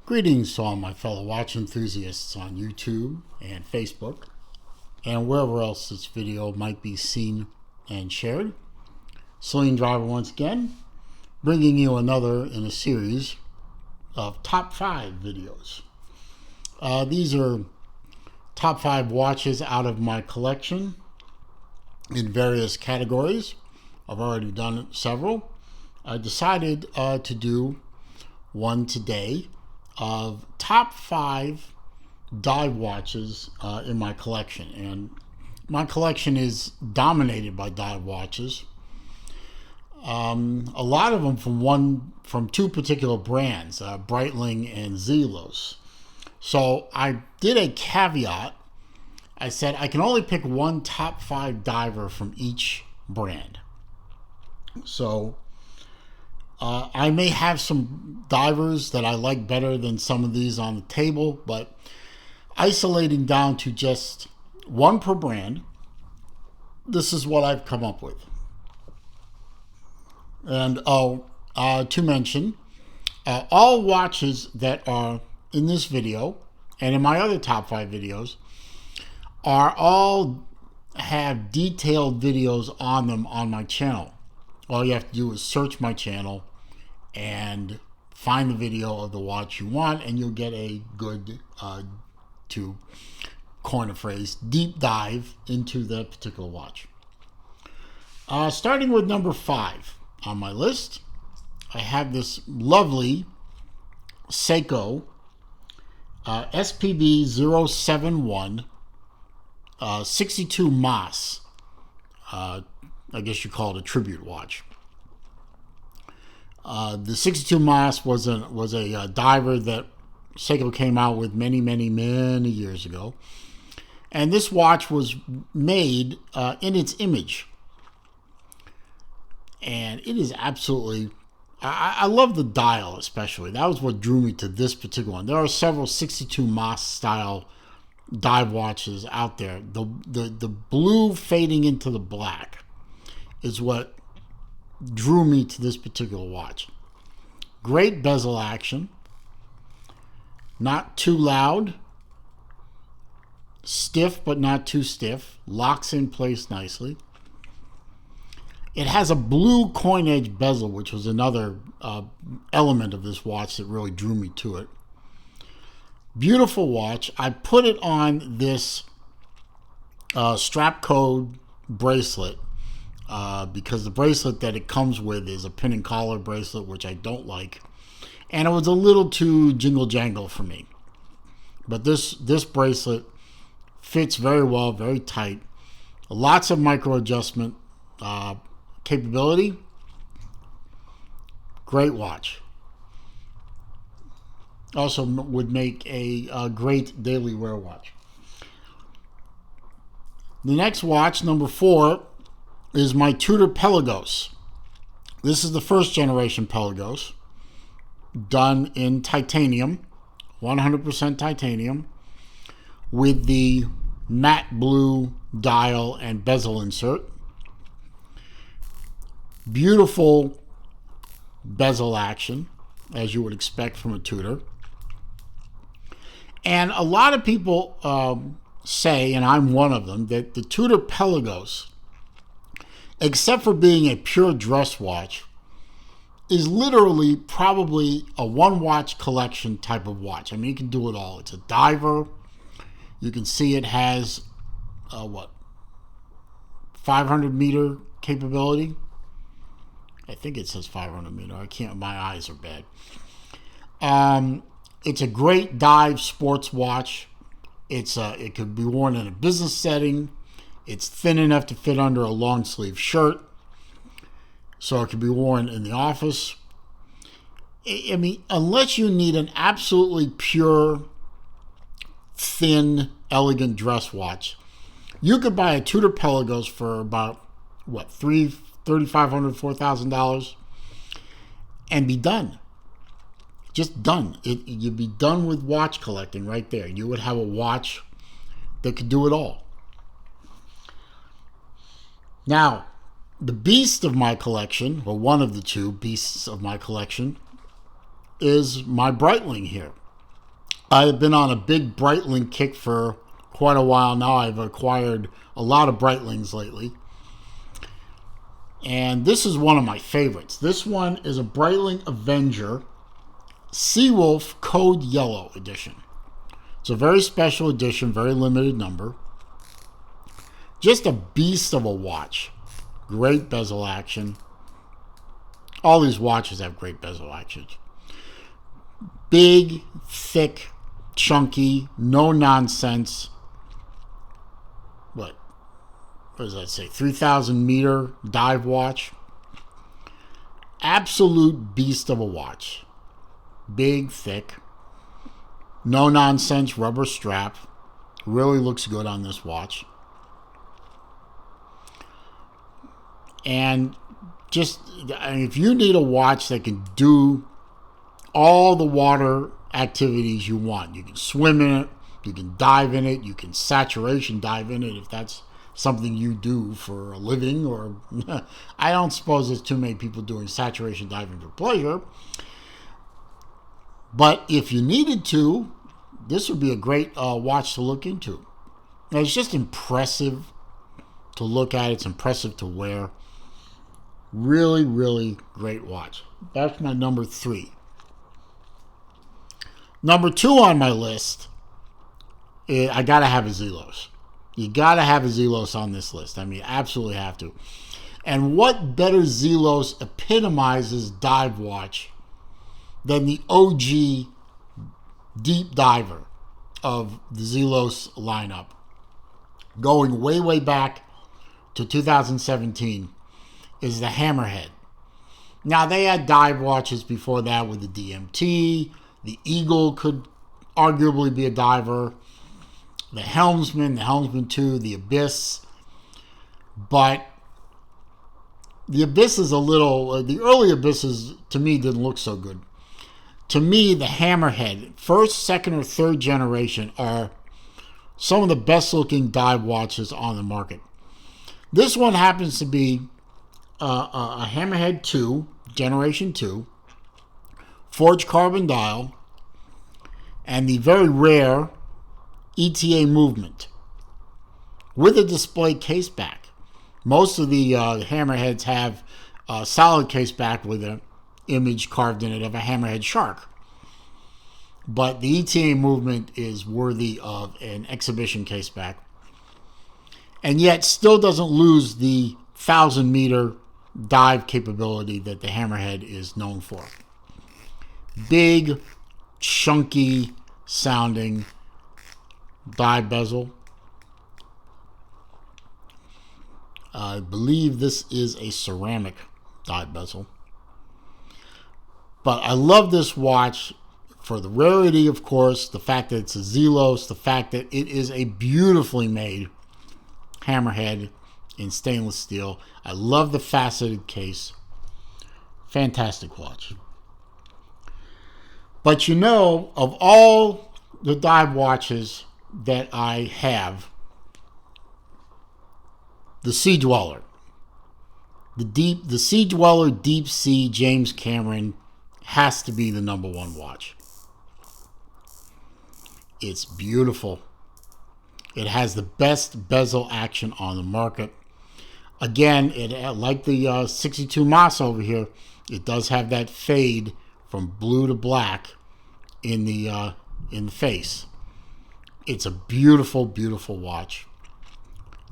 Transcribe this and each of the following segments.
Greetings to all my fellow watch enthusiasts on YouTube and Facebook and wherever else this video might be seen and shared. SaleenDriver once again, bringing you another in a series of top 5 videos. These are top 5 watches out of my collection in various categories. I've already done several. I decided to do one today of top 5 dive watches in my collection, and my collection is dominated by dive watches. A lot of them from two particular brands, Breitling and Zeiss. So I did a caveat. I said I can only pick one top 5 diver from each brand. So I may have some divers that I like better than some of these on the table, but isolating down to just one per brand, this is what I've come up with. And to mention, all watches that are in this video and in my other top 5 videos all have detailed videos on them on my channel. All you have to do is search my channel and find the video of the watch you want, and you'll get a good, to coin a phrase, deep dive into that particular watch. Starting with number 5 on my list, I have this lovely Seiko SPB071 62 Mas. I guess you call it a tribute watch. The 62 Mas was a diver that Seiko came out with many years ago, and this watch was made in its image, and it is absolutely. I love the dial especially. That was what drew me to this particular one. There are several 62 Mas style dive watches out there. The blue fading into the black is what drew me to this particular watch. Great bezel action, not too loud, stiff but not too stiff, locks in place nicely. It has a blue coin edge bezel, which was another element of this watch that really drew me to it. Beautiful watch. I put it on this strap code bracelet because the bracelet that it comes with is a pin and collar bracelet, which I don't like, and it was a little too jingle jangle for me. But this bracelet fits very well, very tight, lots of micro adjustment capability. Great watch. Also would make a great daily wear watch. The next watch, number 4, is my Tudor Pelagos. This is the first generation Pelagos, done in titanium, 100% titanium, with the matte blue dial and bezel insert. Beautiful bezel action, as you would expect from a Tudor. And a lot of people say, and I'm one of them, that the Tudor Pelagos, except for being a pure dress watch, is literally probably a one watch collection type of watch. I mean, you can do it all. It's a diver. You can see it has 500 meter capability. I think it says 500 meter. I can't. My eyes are bad. It's a great dive sports watch. It could be worn in a business setting. It's thin enough to fit under a long sleeve shirt, so it can be worn in the office. I mean, unless you need an absolutely pure, thin, elegant dress watch, you could buy a Tudor Pelagos for about $3,500, $4,000, and be done. Just done. You'd be done with watch collecting right there. You would have a watch that could do it all. Now, the beast of my collection, or one of the two beasts of my collection, is my Breitling here. I've been on a big Breitling kick for quite a while now. I've acquired a lot of Breitlings lately. And this is one of my favorites. This one is a Breitling Avenger Seawolf Code Yellow edition. It's a very special edition, very limited number. Just a beast of a watch. Great bezel action. All these watches have great bezel action. Big, thick, chunky, no nonsense. What does that say? 3,000 meter dive watch. Absolute beast of a watch. Big, thick, no nonsense rubber strap. Really looks good on this watch. And just, if you need a watch that can do all the water activities you want, you can swim in it, you can dive in it, you can saturation dive in it if that's something you do for a living, or I don't suppose there's too many people doing saturation diving for pleasure. But if you needed to, this would be a great watch to look into. Now, it's just impressive to look at. It's impressive to wear. Really, really great watch. That's my number 3. Number 2 on my list, I got to have a Zelos. You got to have a Zelos on this list. I mean, absolutely have to. And what better Zelos epitomizes dive watch than the OG deep diver of the Zelos lineup, going way, way back to 2017, is the Hammerhead. Now, they had dive watches before that with the DMT. The Eagle could arguably be a diver. The Helmsman 2, the Abyss. But the Abyss is a little, the early Abysses to me didn't look so good. To me, the Hammerhead, first, second, or third generation, are some of the best looking dive watches on the market. This one happens to be a Hammerhead 2, Generation 2, forged carbon dial, and the very rare ETA movement with a display case back. Most of the Hammerheads have a solid case back with an image carved in it of a hammerhead shark. But the ETA movement is worthy of an exhibition case back, and yet still doesn't lose the 1,000 meter dive capability that the Hammerhead is known for. Big, chunky sounding dive bezel. I believe this is a ceramic dive bezel. But I love this watch for the rarity, of course, the fact that it's a Zelos, the fact that it is a beautifully made Hammerhead in stainless steel. I love the faceted case. Fantastic watch. But you know, of all the dive watches that I have, the Sea Dweller, the Sea Dweller Deep Sea James Cameron has to be the number 1 watch. It's beautiful. It has the best bezel action on the market. Again, it like the 62 Mas over here, it does have that fade from blue to black in the face. It's a beautiful, beautiful watch.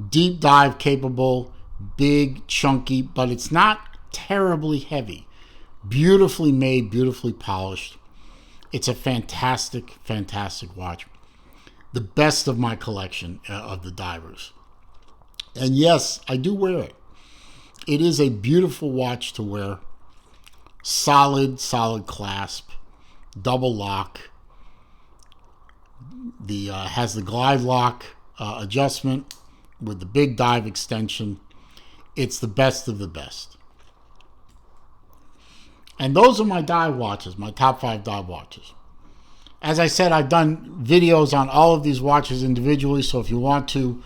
Deep dive capable, big, chunky, but it's not terribly heavy. Beautifully made, beautifully polished. It's a fantastic, fantastic watch. The best of my collection of the divers. And yes, I do wear it. It is a beautiful watch to wear. Solid, solid clasp. Double lock. Has the glide lock adjustment with the big dive extension. It's the best of the best. And those are my dive watches, my top 5 dive watches. As I said, I've done videos on all of these watches individually, so if you want to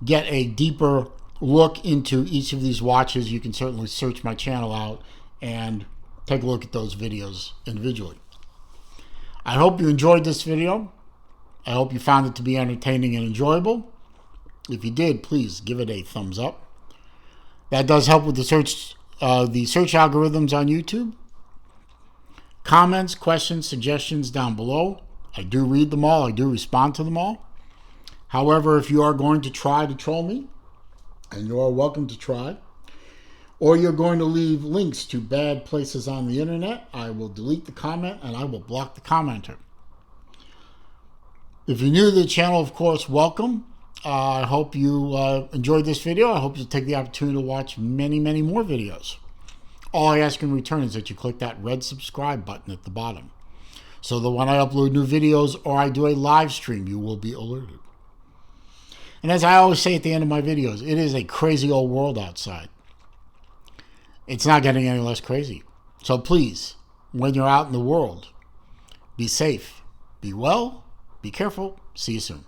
get a deeper look into each of these watches, you can certainly search my channel out and take a look at those videos individually. I hope you enjoyed this video. I hope you found it to be entertaining and enjoyable. If you did, please give it a thumbs up. That does help with the search algorithms on YouTube. Comments, questions, suggestions down below. I do read them all. I do respond to them all. However, if you are going to try to troll me, and you are welcome to try, or you're going to leave links to bad places on the internet, I will delete the comment and I will block the commenter. If you're new to the channel, of course, welcome. I hope you enjoyed this video. I hope you take the opportunity to watch many, many more videos. All I ask in return is that you click that red subscribe button at the bottom, so that when I upload new videos or I do a live stream, you will be alerted. And as I always say at the end of my videos, it is a crazy old world outside. It's not getting any less crazy. So please, when you're out in the world, be safe, be well, be careful. See you soon.